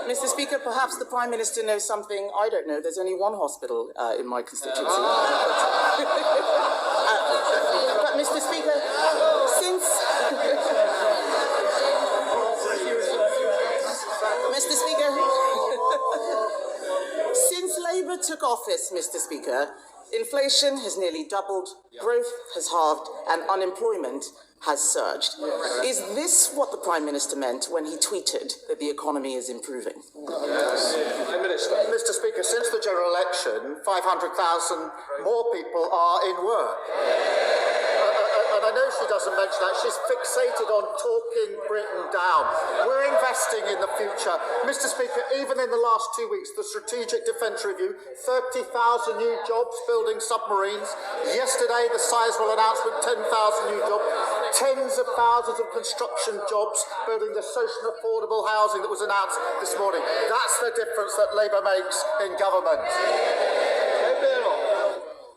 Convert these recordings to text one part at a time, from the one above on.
Mr. Speaker, perhaps the Prime Minister knows something I don't know. There's only one hospital in my constituency. But Mr. Speaker, since Labour took office, Mr. Speaker, inflation has nearly doubled, growth has halved, and unemployment has surged. Is this what the Prime Minister meant when he tweeted that the economy is improving? Mr. Speaker, since the general election, 500,000 more people are in work. And I know she doesn't mention that. She's fixated on talking Britain down. We're investing in the future. Mr. Speaker, even in the last 2 weeks, the Strategic Defence Review, 30,000 new jobs building submarines. Yesterday, the sizable announcement, 10,000 new jobs. Tens of thousands of construction jobs building the social and affordable housing that was announced this morning. That's the difference that Labour makes in government.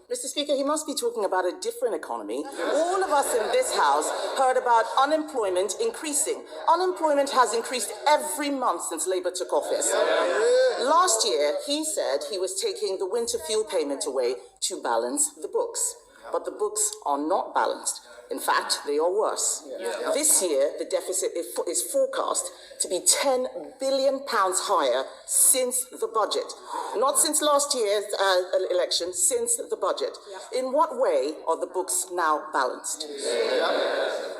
Mr. Speaker, he must be talking about a different economy. All of us in this House heard about unemployment increasing. Unemployment has increased every month since Labour took office. Last year, he said he was taking the winter fuel payment away to balance the books. But the books are not balanced. In fact, they are worse. This year, the deficit is forecast to be £10 billion higher since the budget. Not since last year's election, since the budget. In what way are the books now balanced?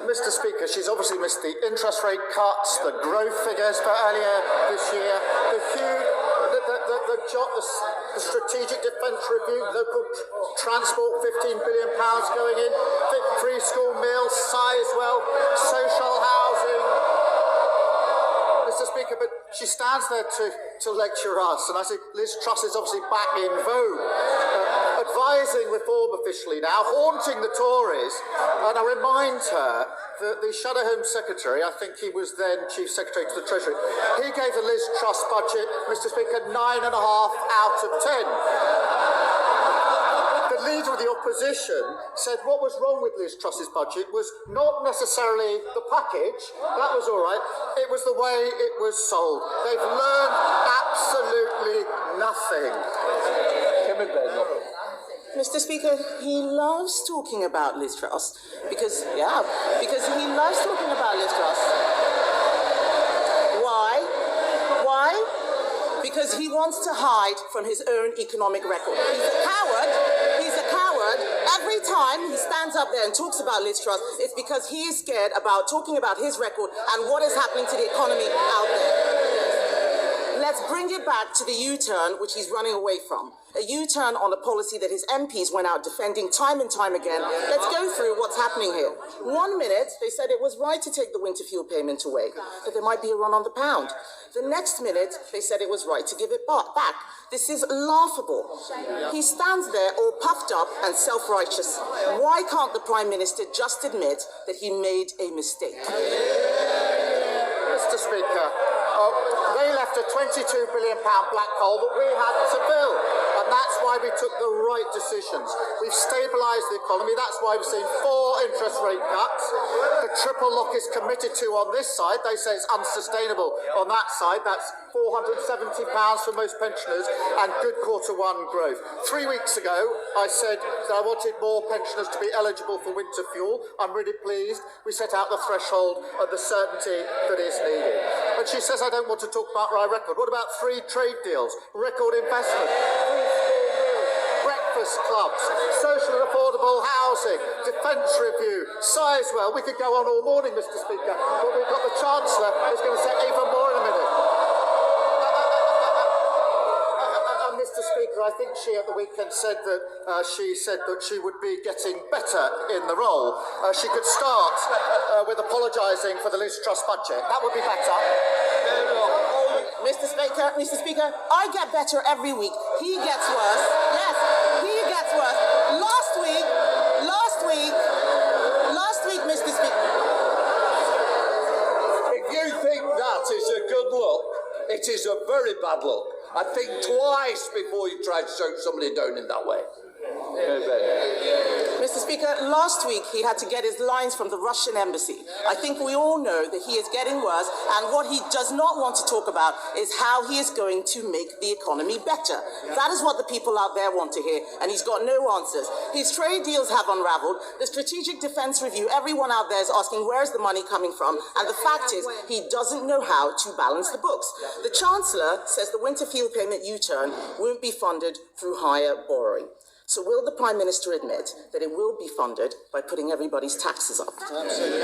Mr. Speaker, she's obviously missed the interest rate cuts, the growth figures for earlier this year, the huge... The Strategic Defence Review, local transport, £15 billion going in, free school meals, Sizewell, social housing. Mr. Speaker, but she stands there to lecture us, and I say Liz Truss is obviously back in vogue, advising reform officially now, haunting the Tories, and I remind her that the Shadow Home Secretary, I think he was then Chief Secretary to the Treasury, he gave the Liz Truss budget, Mr. Speaker, 9.5 out of 10. The Leader of the Opposition said what was wrong with Liz Truss's budget was not necessarily the package, that was all right, it was the way it was sold. They've learned absolutely nothing. Mr. Speaker, he loves talking about Liz Truss because he loves talking about Liz Truss. Why? Because he wants to hide from his own economic record. He's a coward. Every time he stands up there and talks about Liz Truss, it's because he is scared about talking about his record and what is happening to the economy out there. Let's bring it back to the U-turn, which he's running away from. A U-turn on a policy that his MPs went out defending time and time again. Let's go through what's happening here. 1 minute, they said it was right to take the winter fuel payment away, that there might be a run on the pound. The next minute, they said it was right to give it back. This is laughable. He stands there all puffed up and self-righteous. Why can't the Prime Minister just admit that he made a mistake? Mr. Speaker, they left a £22 billion black hole that we had to fill. And that's why we took the right decisions. We've stabilised the economy. That's why we've seen 4 interest rate cuts. The triple lock is committed to on this side. They say it's unsustainable on that side. That's £470 for most pensioners and good Q1 growth. 3 weeks ago, I said that I wanted more pensioners to be eligible for winter fuel. I'm really pleased. We set out the threshold of the certainty that is needed. And she says I don't want to talk about my record. What about free trade deals, record investment, free school meals, breakfast clubs, social and affordable housing, defence review, Sizewell? We could go on all morning, Mr. Speaker, but we've got the Chancellor who's going to say even more in a minute. Mr. Speaker, I think she at the weekend said that she would be getting better in the role. She could start with apologising for the Liz Truss budget. That would be better. Mr. Speaker, I get better every week. He gets worse. Yes, he gets worse. Last week, Mr. Speaker. If you think that is a good look, it is a very bad look. I think twice before you try to shoot somebody down in that way. Mr. Mr. Speaker, last week he had to get his lines from the Russian embassy. I think we all know that he is getting worse, and what he does not want to talk about is how he is going to make the economy better. That is what the people out there want to hear, and he's got no answers. His trade deals have unraveled. The Strategic Defence Review, everyone out there is asking where's the money coming from, and the fact is he doesn't know how to balance the books. The Chancellor says the winter fuel payment U-turn won't be funded through higher borrowing. So will the Prime Minister admit that it will be funded by putting everybody's taxes up? Absolutely.